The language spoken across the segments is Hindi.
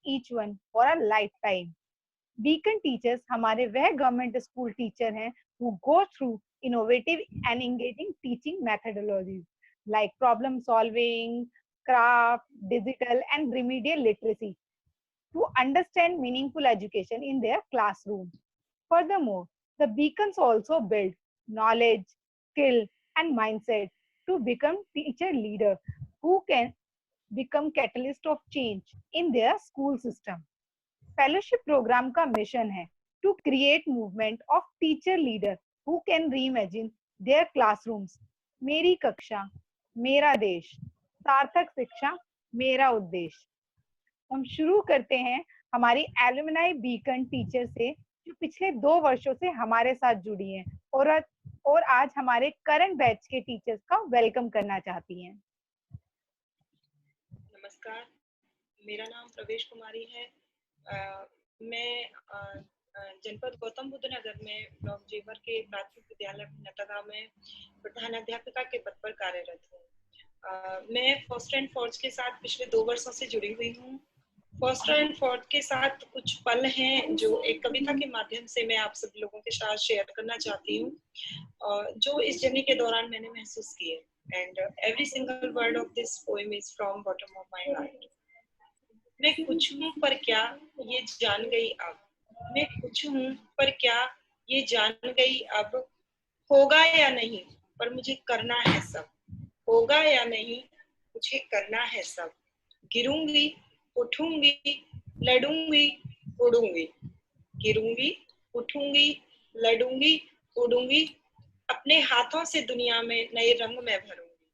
each one for a lifetime. Beacon teachers हमारे वह गवर्नमेंट स्कूल टीचर हैं who go through innovative and engaging teaching methodologies like problem solving, craft, digital and remedial literacy to understand meaningful education in their classroom. Furthermore, the beacons also build knowledge, skill, and mindset to become teacher leader who can become catalyst of change in their school system. Fellowship programme का मिशन है to create movement of teacher leader who can reimagine their classrooms. मेरी कक्षा मेरा देश, सार्थक शिक्षा मेरा उद्देश्य. हम शुरू करते हैं हमारी एलुमनाई बीकन टीचर से जो पिछले 2 वर्षों से हमारे साथ जुड़ी हैं और आज हमारे करंट बैच के टीचर्स का वेलकम करना चाहती हैं. नमस्कार, मेरा नाम प्रवेश कुमारी है. मैं जनपद गौतम बुद्ध नगर में ब्लॉक जेवर के प्राथमिक विद्यालय नतगा में प्रधानाध्यापिका के पद पर कार्यरत हूँ. मैं फॉस्टर एंड फॉर्ज के साथ पिछले 2 वर्षों से जुड़ी हुई हूँ. फॉस्टर एंड फॉर्ज के साथ कुछ पल हैं जो एक कविता के माध्यम से मैं आप सभी लोगों के साथ शेयर करना चाहती हूँ, जो इस जर्नी के दौरान मैंने महसूस किए. And every single word of this poem is from bottom of my heart. मैं कुछ हूँ पर क्या ये जान गई अब. मैं कुछ हूँ पर क्या ये जान गई अब. होगा या नहीं पर मुझे करना है सब. होगा या नहीं मुझे करना है सब. गिरूंगी, उठूंगी, लड़ूंगी, उड़ूंगी. गिरूंगी, उठूंगी, लड़ूंगी, उड़ूंगी. अपने हाथों से दुनिया में नए रंग में भरूंगी.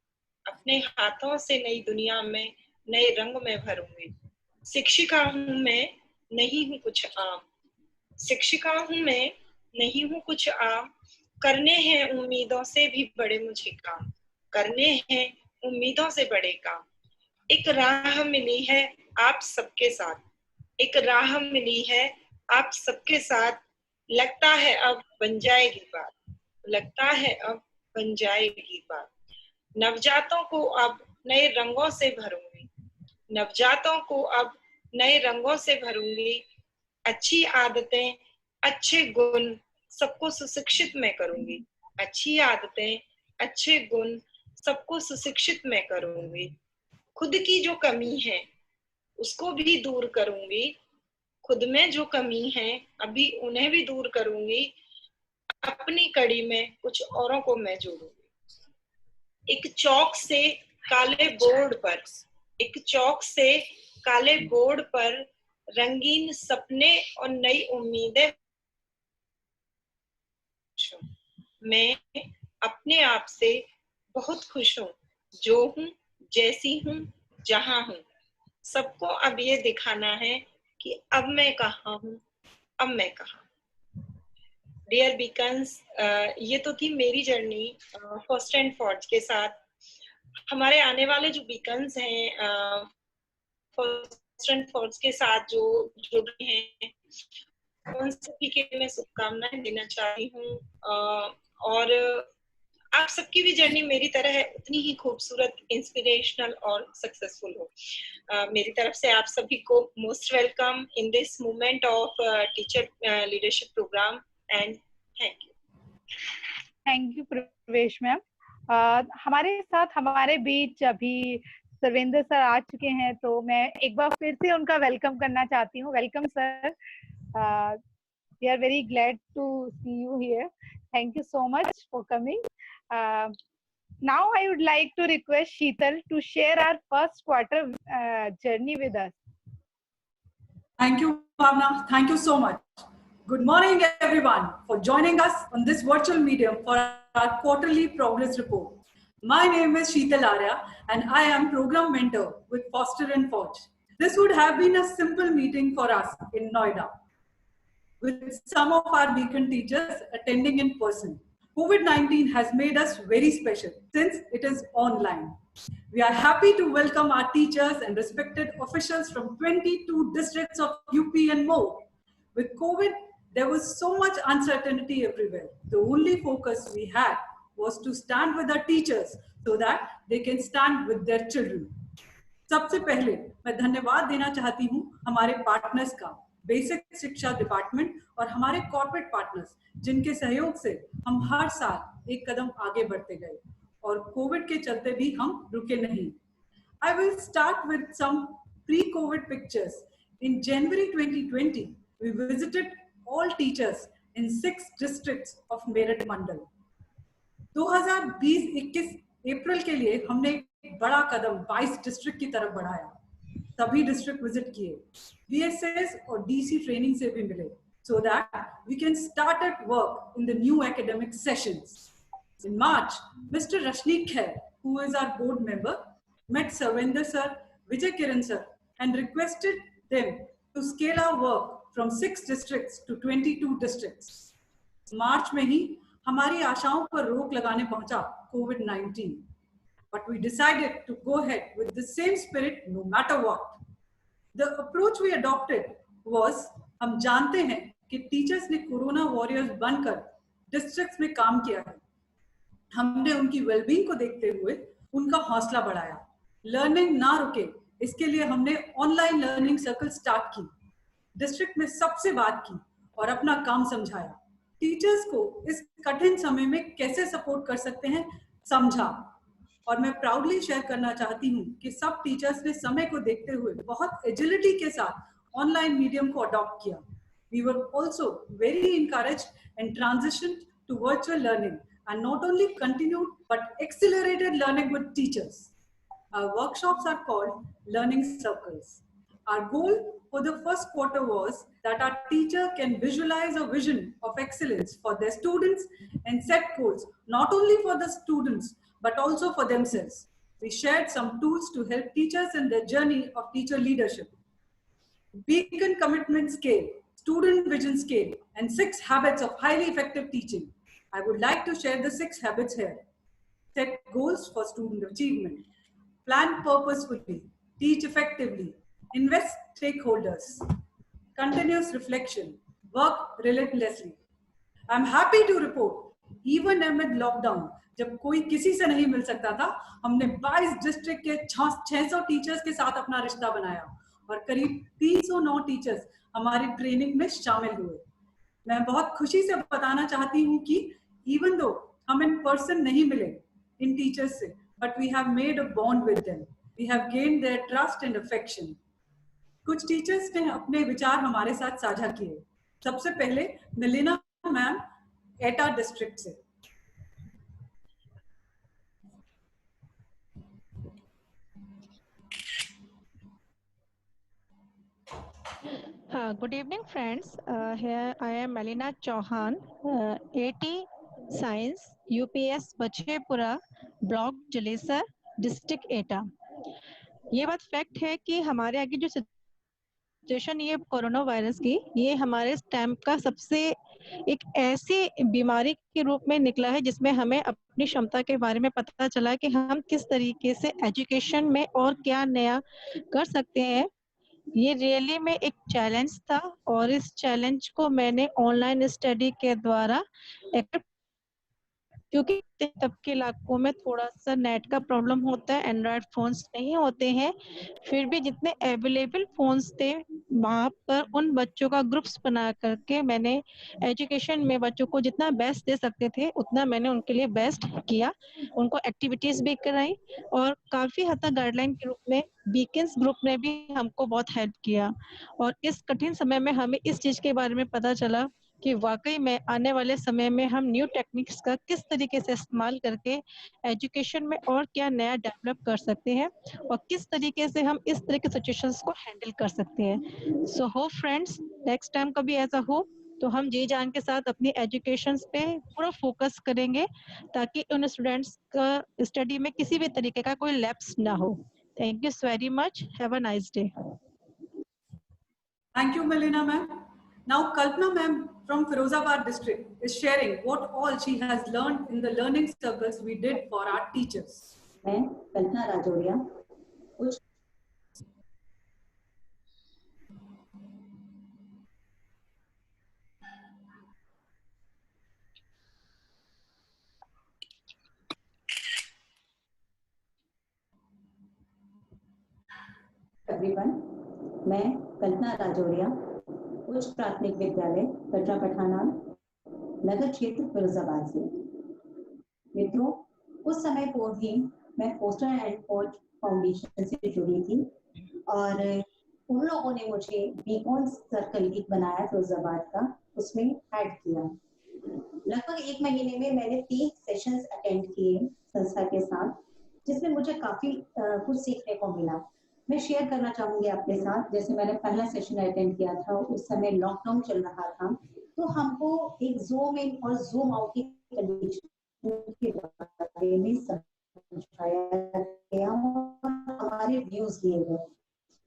अपने हाथों से नई दुनिया में नए रंग में भरूंगी. शिक्षिका हूँ मैं, नहीं हूँ कुछ आम. शिक्षिका हूँ मैं, नहीं हूँ कुछ आम. करने हैं उम्मीदों से भी बड़े मुझे काम. करने हैं उम्मीदों से बड़े काम. एक राह मिली है आप सबके साथ. एक राह मिली है आप सबके साथ. लगता है अब बन जाएगी बात. लगता है अब बन जाएगी बात. नवजातों को अब नए रंगों से भरूंगी. नवजातों को अब नए रंगों से भरूंगी. अच्छी आदतें, अच्छे गुण सबको सुशिक्षित मैं करूंगी. अच्छी आदतें, अच्छे गुण सबको सुशिक्षित मैं करूंगी. खुद की जो कमी है उसको भी दूर करूंगी. खुद में जो कमी है अभी उन्हें भी दूर करूंगी. अपनी कड़ी में कुछ औरों को मैं जोड़ूंगी. एक चौक से काले बोर्ड पर, एक चौक से काले बोर्ड पर रंगीन सपने और नई उम्मीदें. मैं अपने आप से बहुत खुश हूँ. जो हूँ, जैसी हूँ, जहाँ हूँ. सबको अब ये दिखाना है कि अब मैं कहाँ हूँ, अब मैं कहाँ. डियर बीकन्स, ये तो थी मेरी जर्नी फर्स्ट एंड फॉर्ज के साथ. हमारे आने वाले जो बीकन्स हैं फर्स्ट एंड फॉर्ज के साथ जो जुड़ रहे हैं, उन सभी के मैं शुभकामनाएं देना चाहती हूँ. और आप सबकी भी जर्नी मेरी तरह है उतनी ही खूबसूरत, इंस्पिरेशनल और सक्सेसफुल हो. मेरी तरफ से आप सभी को most welcome in this movement of teacher leadership programme and thank you. Thank you Pravesh ma'am. हमारे साथ हमारे बीच अभी सर्वेंद्र सर आ चुके हैं, तो मैं एक बार फिर से उनका वेलकम करना चाहती हूँ. Welcome sir. We are very glad to see you here. Thank you so much for coming. Now I would like to request Sheetal to share our first quarter journey with us. Thank you, Bhavna. Thank you so much. Good morning, everyone, for joining us on this virtual medium for our quarterly progress report. My name is Sheetal Arya, and I am program mentor with Foster and Forge. This would have been a simple meeting for us in Noida, with some of our beacon teachers attending in person. COVID-19 has made us very special since it is online. We are happy to welcome our teachers and respected officials from 22 districts of UP and more. With COVID, there was so much uncertainty everywhere. The only focus we had was to stand with our teachers so that they can stand with their children. सबसे पहले मैं धन्यवाद देना चाहती हूँ हमारे पार्टनर्स का, बेसिक शिक्षा डिपार्टमेंट और हमारे कॉर्पोरेट पार्टनर्स, जिनके सहयोग से हम हर साल एक कदम आगे बढ़ते गए और कोविड के चलते भी हम रुके नहीं। I will start with some pre-COVID pictures. In January 2020, we visited all teachers in 6 districts of Meerut Mandal. 2020-21 अप्रैल के लिए हमने एक बड़ा कदम 22 डिस्ट्रिक्ट की तरफ बढ़ाया। सभी डिस्ट्रिक्ट विजिट किए, VSS और DC ट्रेनिंग से भी मिले, so that we can start at work in the new academic sessions. In March, Mr. Rashneek Khair, who is our board member, met Sarvinder sir, Vijay Kiran sir, and requested them to scale our work from 6 districts to 22 districts. मार्च में ही हमारी आशाओं पर रोक लगाने पहुंचा COVID-19, but we decided to go ahead with the same spirit no matter what. The approach we adopted was, हम जानते हैं कि टीचर्स ने कोरोना वॉरियर्स बनकर डिस्ट्रिक्ट्स में काम किया है। हमने उनकी वेलबींग को देखते हुए उनका हौसला बढ़ाया। लर्निंग ना रुके, इसके लिए हमने ऑनलाइन लर्निंग सर्कल स्टार्ट की, डिस्ट्रिक्ट में सबसे बात की और अपना काम समझाया। टीचर्स को इस कठिन समय में कैसे सपोर्ट कर सकते हैं समझा, और मैं प्राउडली शेयर करना चाहती हूँ कि सब टीचर्स ने समय को देखते हुए बहुत एजिलिटी के साथ ऑनलाइन मीडियम को अडॉप्ट किया। We were also very encouraged and transitioned to virtual learning and not only continued but accelerated learning with teachers. Our workshops are called learning circles. Our goal for the first quarter was that our teacher can visualize a vision of excellence for their students and set goals not only for the students but also for themselves. We shared some tools to help teachers in their journey of teacher leadership. Beacon commitment scale, student vision scale, and 6 habits of highly effective teaching. I would like to share the 6 habits here. Set goals for student achievement. Plan purposefully. Teach effectively. Invest stakeholders. Continuous reflection. Work relentlessly. I'm happy to report, even amid lockdown, जब कोई किसी से नहीं मिल सकता था, हमने 22 डिस्ट्रिक्ट के 600 टीचर्स के साथ अपना रिश्ता बनाया और करीब 309 टीचर्स हमारी ट्रेनिंग में शामिल हुए। मैं बहुत खुशी से बताना चाहती हूँ कि इवन दो हम इन पर्सन नहीं मिले इन टीचर्स से, but we have made a bond with them, we have gained their trust and affection. कुछ टीचर्स ने अपने विचार हमारे साथ साझा किए। सबसे पहले मिलिना मैम एटा डिस्ट्रिक्ट से। Good evening, friends. Here I am Melina Chauhan, AT Science, UPS Bachhepura, block Jalesar, district Etah. ये बात फैक्ट है कि हमारे आगे जो सिचुएशन ये कोरोना वायरस की, ये हमारे टाइम का सबसे एक ऐसी बीमारी के रूप में निकला है जिसमें हमें अपनी क्षमता के बारे में पता चला कि हम किस तरीके से एजुकेशन में और क्या नया कर सकते हैं। ये रियली में एक चैलेंज था और इस चैलेंज को मैंने ऑनलाइन स्टडी के द्वारा क्योंकि तब के इलाकों में थोड़ा सा नेट का प्रॉब्लम होता है, एंड्रॉयड फोन्स नहीं होते हैं, फिर भी जितने अवेलेबल फोन्स थे वहाँ पर उन बच्चों का ग्रुप्स बना करके मैंने एजुकेशन में बच्चों को जितना बेस्ट दे सकते थे उतना मैंने उनके लिए बेस्ट किया, उनको एक्टिविटीज भी कराई और काफ़ी हद तक गाइडलाइन के रूप में बीकन्स ग्रुप ने भी हमको बहुत हेल्प किया। और इस कठिन समय में हमें इस चीज़ के बारे में पता चला कि वाकई में आने वाले समय में हम न्यू टेक्निक्स का किस तरीके से इस्तेमाल करके एजुकेशन में और क्या नया डेवलप कर सकते हैं और किस तरीके से हम इस तरह के सिचुएशंस को हैंडल कर सकते हैं। So hope friends next time कभी ऐसा हो तो हम जी जान के साथ अपनी एजुकेशन पे पूरा फोकस करेंगे ताकि उन स्टूडेंट्स का स्टडी में किसी भी तरीके का कोई लैप्स ना हो। Thank you very much, have a nice day. Thank you, Melina ma'am. Now, Kalpana ma'am from Firozabad district is sharing what all she has learned in the learning circles we did for our teachers. मैं कल्पना राजौरिया उच्च एवरीवन, मैं कल्पना राजौरिया, उच्च प्राथमिक विद्यालय कटरा पठाना नगर क्षेत्र फिरोजाबाद से। मित्रों, उस समय पूर्व ही मैं फोस्टर एंड कोच फाउंडेशन से जुड़ी थी और उन लोगों ने मुझे बीकॉन सर्कल एक बनाया फिरोजाबाद का, उसमें ऐड किया। लगभग 1 महीने में मैंने 3 सेशंस अटेंड किए संस्था के साथ, जिसमें मुझे काफी कुछ सीखने को मिला। मैं शेयर करना चाहूंगी आपके साथ। जैसे मैंने पहला सेशन अटेंड किया था, उस समय लॉकडाउन चल रहा था, तो हमको एक जूम इन और जूम आउट की कंडीशन के बारे में समझाया गया और हमारे व्यूज दिए गए।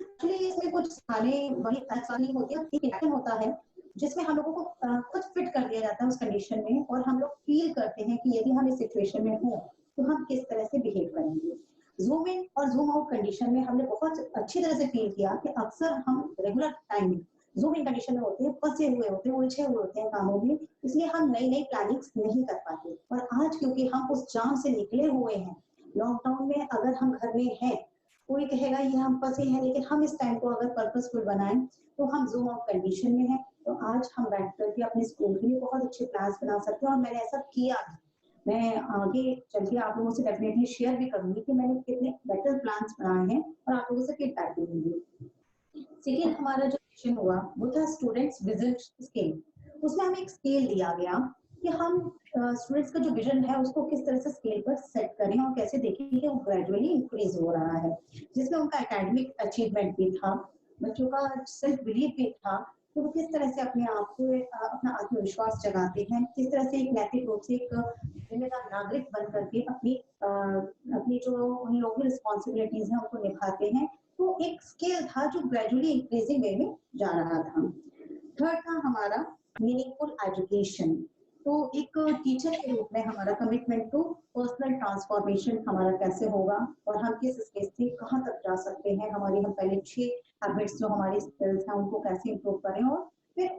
एक्चुअली इसमें कुछ सिखाने बड़ी आसानी होती है, एक एक्शन होता है जिसमें हम लोगों को खुद फिट कर दिया जाता है उस कंडीशन में, और हम लोग फील करते हैं कि यदि हम इस सिचुएशन में हो तो हम किस तरह से बिहेव करेंगे। जूम इन और जूम आउट कंडीशन में हमने बहुत अच्छी तरह से फील किया कि अक्सर हम regular time zoom in condition में होते हैं, फंसे हुए होते हैं, उलझे हुए होते हैं कामों में, इसलिए हम नई नई प्लानिंग्स नहीं कर पाते। और आज क्योंकि हम उस जाम से निकले हुए हैं, लॉकडाउन में अगर हम घर में हैं, कोई कहेगा ये हम फंसे हैं, लेकिन हम इस टाइम को अगर पर्पसफुल बनाएं तो हम जूम आउट कंडीशन में हैं, तो आज हम बैठ करके अपने स्कूल के लिए बहुत अच्छे प्लान्स बना सकते हैं। और मैंने ऐसा किया है। मैं आगे चल के आप लोगों से डेफिनेटली शेयर भी करूंगी कि मैंने कितने बेटर प्लान्स बनाए हैं और आप लोगों से फीडबैक भी लूंगी। सेकेंड हमारा जो सेशन हुआ वो था स्टूडेंट्स विजन स्केल। उसमें हमें एक स्केल दिया गया कि हम स्टूडेंट्स का जो विजन है उसको किस तरह से स्केल पर सेट करें और कैसे देखें कि वो ग्रेजुअली इंक्रीज हो रहा है, जिसमें उनका एकेडमिक अचीवमेंट भी था, बच्चों का सेल्फ बिलीफ भी था, तो वो किस तरह से अपने आप को अपना आत्मविश्वास जगाते हैं, किस तरह से एक नैतिक रूप से एक जिम्मेदार नागरिक बन करके अपनी जो उन लोगों की रिस्पॉन्सिबिलिटीज हैं उनको निभाते हैं। तो एक स्केल था जो ग्रेजुअली इंक्रीजिंग वे में जा रहा था। थर्ड था हमारा मीनिंगफुल एजुकेशन। तो एक टीचर के रूप में हमारा कमिटमेंट टू पर्सनल ट्रांसफॉर्मेशन हमारा कैसे होगा और हम किस स्टेज से कहाँ तक जा सकते हैं, हमारी हम पहले 6 हैबिट्स जो हमारी स्किल्स हैं उनको कैसे इंप्रूव करें और फिर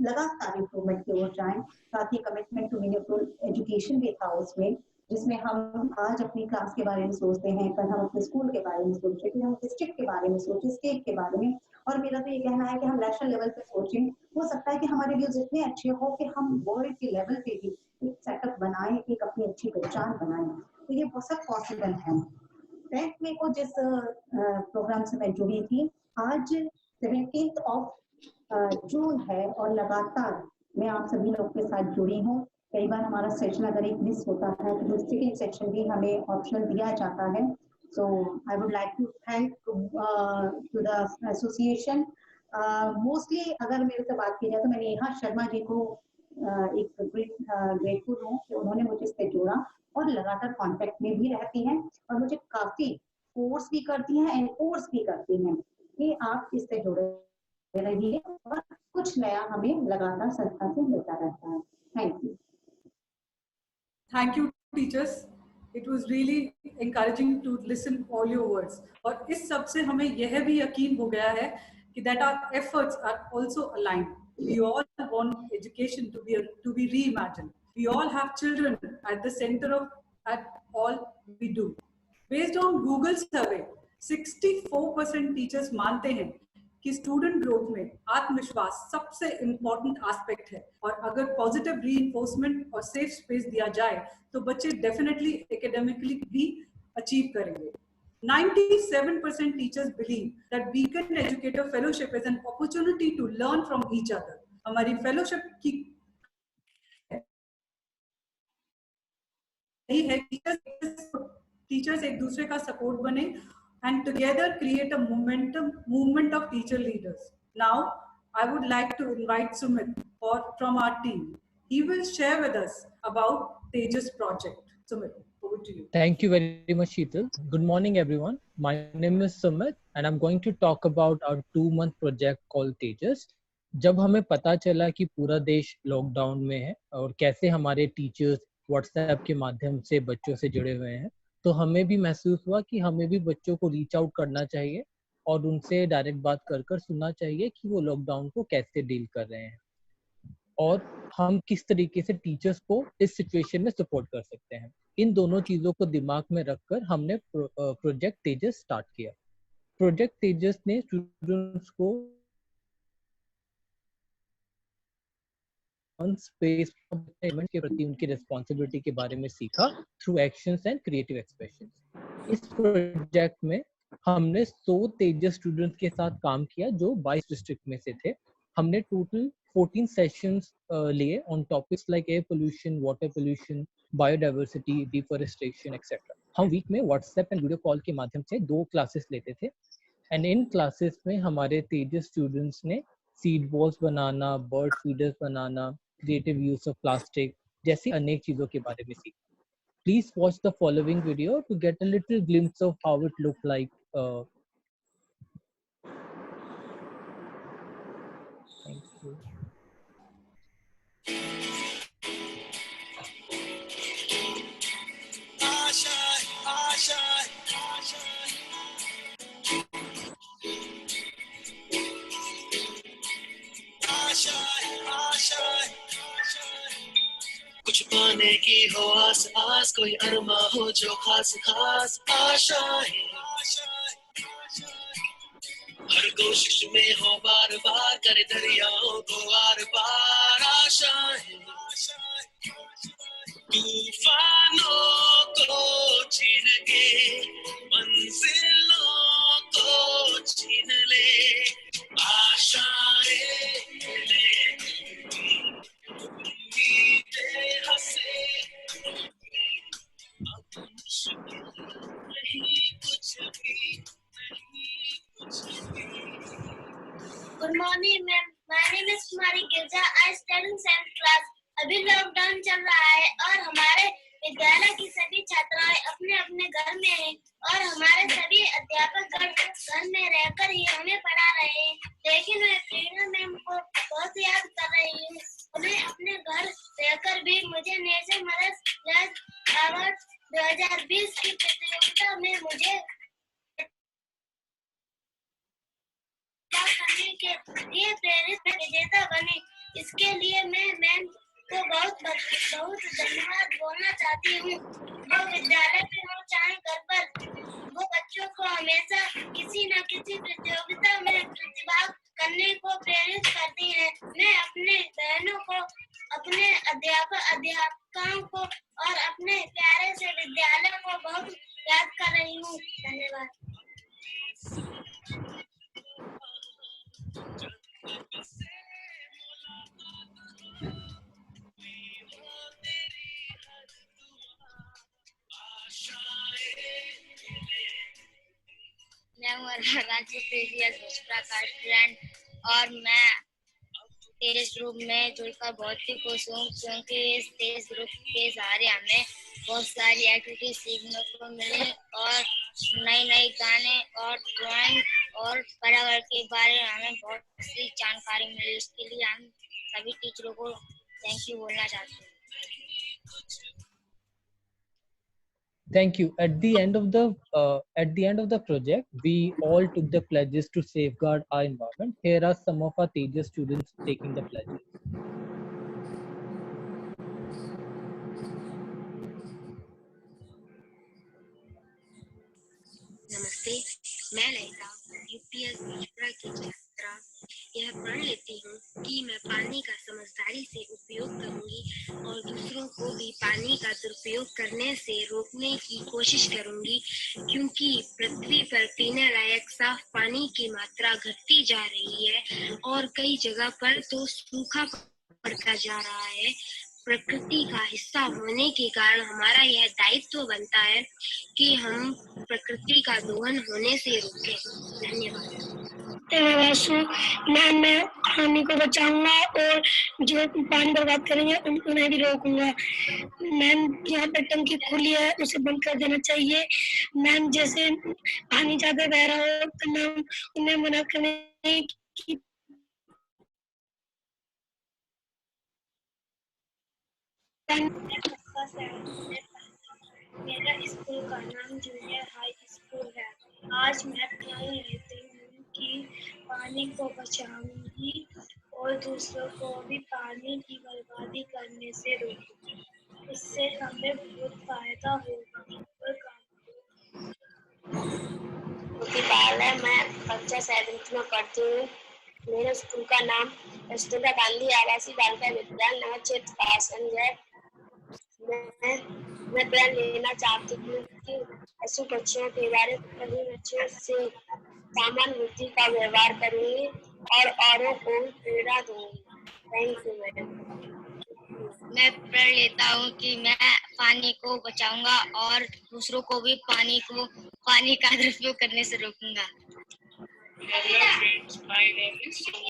लगातार इंप्रूवमेंट की ओर जाएं। साथ ही कमिटमेंट टू मीनिंगफुल एजुकेशन भी था उसमें, जिसमें हम आज अपनी क्लास के बारे में सोचते हैं, कल हम अपने स्कूल के बारे में सोचते हैं, हम डिस्ट्रिक्ट के बारे में सोचें, स्टेट के बारे में, और मेरा तो ये कहना है कि हम नेशनल लेवल पे सोचें। हो सकता है कि हमारे व्यूज इतने अच्छे हो कि हम वर्ल्ड के लेवल पे भी एक सेटअप बनाएं, एक अपनी अच्छी पहचान बनाएं, तो ये बहुत पॉसिबल है। 10th में को जिस प्रोग्राम से मैं जुड़ी थी, आज 17 जून है और लगातार मैं आप सभी लोग के साथ जुड़ी हूँ। कई बार हमारा सेशन अगर एक मिस होता है तो सेकेंड सेक्शन भी हमें ऑप्शन दिया जाता है। So I would like to thank to the association. Mostly अगर मेरे से बात की जाए तो मैं नेहा शर्मा जी को एक ग्रेटफुल हूँ कि उन्होंने मुझे इससे जोड़ा और लगातार कांटेक्ट में भी रहती हैं और मुझे काफी फोर्स भी करती हैं, एनफोर्स भी करती हैं कि आप इससे जुड़े रहिए और कुछ नया हमें लगातार संस्था से मिलता रहता है। Thank you. Thank you, teachers. It was really encouraging to listen all your words. और इस सब से हमें यह भी यकीन हो गया है कि that our efforts are also aligned. We all want education to be reimagined. We all have children at the center of at all we do. Based on Google survey, 64% teachers मानते हैं कि स्टूडेंट ग्रोथ में आत्मविश्वास सबसे इम्पोर्टेंट एस्पेक्ट है, और अगर पॉजिटिव रीइंफोर्समेंट और सेफ स्पेस दिया जाए तो बच्चे डेफिनेटली एकेडमिकली भी अचीव करेंगे। 97% teachers believe that Beacon Educator Fellowship is an opportunity to learn from each other. हमारी फेलोशिप की यही है टीचर्स एक दूसरे का सपोर्ट बने and together create a movement of teacher leaders. Now, I would like to invite Sumit from our team. He will share with us about Tejas project. Sumit, over to you. Thank you very much, Sheetal. Good morning, everyone. My name is Sumit, and I'm going to talk about our 2-month project called Tejas. जब हमें पता चला कि पूरा देश लॉकडाउन में है और कैसे हमारे टीचर्स व्हाट्सएप के माध्यम से बच्चों से जुड़े हुए हैं, तो हमें भी महसूस हुआ कि हमें भी बच्चों को रीच आउट करना चाहिए और उनसे डायरेक्ट बात कर सुनना चाहिए कि वो लॉकडाउन को कैसे डील कर रहे हैं और हम किस तरीके से टीचर्स को इस सिचुएशन में सपोर्ट कर सकते हैं। इन दोनों चीज़ों को दिमाग में रखकर हमने प्रोजेक्ट तेजस स्टार्ट किया। प्रोजेक्ट तेजस ने स्टूडेंट्स को स्पेस मैनेजमेंट के प्रति उनकी रिस्पॉन्सिबिलिटी के बारे में सीखा through actions and creative expressions. इस प्रोजेक्ट में हमने 100 तेजस स्टूडेंट्स के साथ काम किया जो 22 डिस्ट्रिक्ट में से थे। हमने टोटल 14 सेशंस लिए on topics like air pollution, water pollution, biodiversity, deforestation etcetera. हम वीक में व्हाट्सएप एंड वीडियो कॉल के माध्यम से 2 क्लासेस लेते थे एंड इन क्लासेस में हमारे तेजस स्टूडेंट्स ने seed balls banana, bird feeders banana, creative use of plastic जैसी अनेक चीजों के बारे में सीखा। Please watch the following video to get a little glimpse of how it looked like. Thank you. कुछ पाने की हो आस आस, कोई अरमा हो जो खास खास आशाएं, हर कोशिश में हो बार बार करे दरियाओं को आर पार आशाएं, तूफानों को छीन के मंजिलों को छीन ले आशाएं ले, उम्मीदें हंसे अब मुश्किल नहीं कुछ भी, नहीं कुछ भी। Good morning, ma'am. My name is Kumari Girja. I study in 7th class. अभी लॉकडाउन चल रहा है और हमारे विद्यालय की सभी छात्राएं अपने अपने घर में हैं और हमारे सभी अध्यापक घर में रहकर ही हमें पढ़ा रहे हैं, लेकिन मैं प्रेरणा मैम को बहुत याद कर रही हूँ। उन्हें अपने घर रहकर भी मुझे नेशनल मदर्स अवार्ड 2020 की प्रतियोगिता में मुझे करने के लिए प्रेरित विजेता बने। इसके लिए मैं मैम को बहुत धन्यवाद बोलना चाहती हूँ। वो विद्यालय में हो चाहे घर पर, वो बच्चों को हमेशा किसी न किसी प्रतियोगिता में प्रतिभाग करने को प्रेरित करती है। मैं अपने बहनों को, अपने अध्यापकों को और अपने प्यारे से विद्यालय को बहुत याद कर रही हूँ। धन्यवाद। मैं हूँ रांची का स्टूडेंट और मैं तेजस ग्रुप में जुड़कर बहुत ही खुश हूँ, क्योंकि इस तेजस ग्रुप के सहारे हमें बहुत सारी एक्टिविटी सीखने को मिली और नए गाने और ड्राइंग और पर्यावरण के बारे में हमें बहुत सी जानकारी मिली। इसके लिए हम सभी टीचरों को थैंक यू बोलना चाहते हैं। Thank you. At the end of the project, we all took the pledges to safeguard our environment. Here are some of our Tejas students taking the pledges. नमस्ते, मैं ललिता यूपीएस भोजपुरा की छात्रा यह पढ़ लेती हूँ कि मैं पानी का समझदारी से उपयोग करूँगी और दूसरों को भी पानी का दुरुपयोग करने से रोकने की कोशिश करूँगी, क्योंकि पृथ्वी पर पीने लायक साफ पानी की मात्रा घटती जा रही है और कई जगह पर तो सूखा पड़ता जा रहा है। प्रकृति का हिस्सा होने के कारण हमारा यह दायित्व बनता है कि हम प्रकृति का दोहन होने से रोकें। धन्यवाद। मैं पानी को बचाऊंगा और जो पानी बर्बाद करेंगे उन्हें भी रोकूंगा। मैम, यहाँ पर टंकी खुली है, उसे बंद कर देना चाहिए। मैम, जैसे पानी ज्यादा बह रहा हो तो मैम उन्हें मना करें कि मेरा स्कूल का नाम जूनियर हाई स्कूल है। आज मैं प्रण लेती हूँ कि पानी को बचाऊंगी और दूसरों को भी पानी की बर्बादी करने से रोकूंगी। इससे हमें बहुत फायदा होगा। ज्योति पाल है। मैं कक्षा 7th में पढ़ती हूँ। मेरे स्कूल का नाम कस्तूरबा गांधी आवासीय बालिका विद्यालय नगर क्षेत्र कासगंज है। मैं प्रण लेना चाहती हूँ कि पशु पक्षियों के बारे में सभी बच्चों से सामान्य बुद्धि का व्यवहार करूंगी और औरों को प्रेरणा दूंगी। Thank you madam. मैं प्रण लेता हूँ कि मैं पानी को बचाऊंगा और दूसरों को भी पानी का दुरुपयोग करने से रोकूंगा। Hello friends, my name is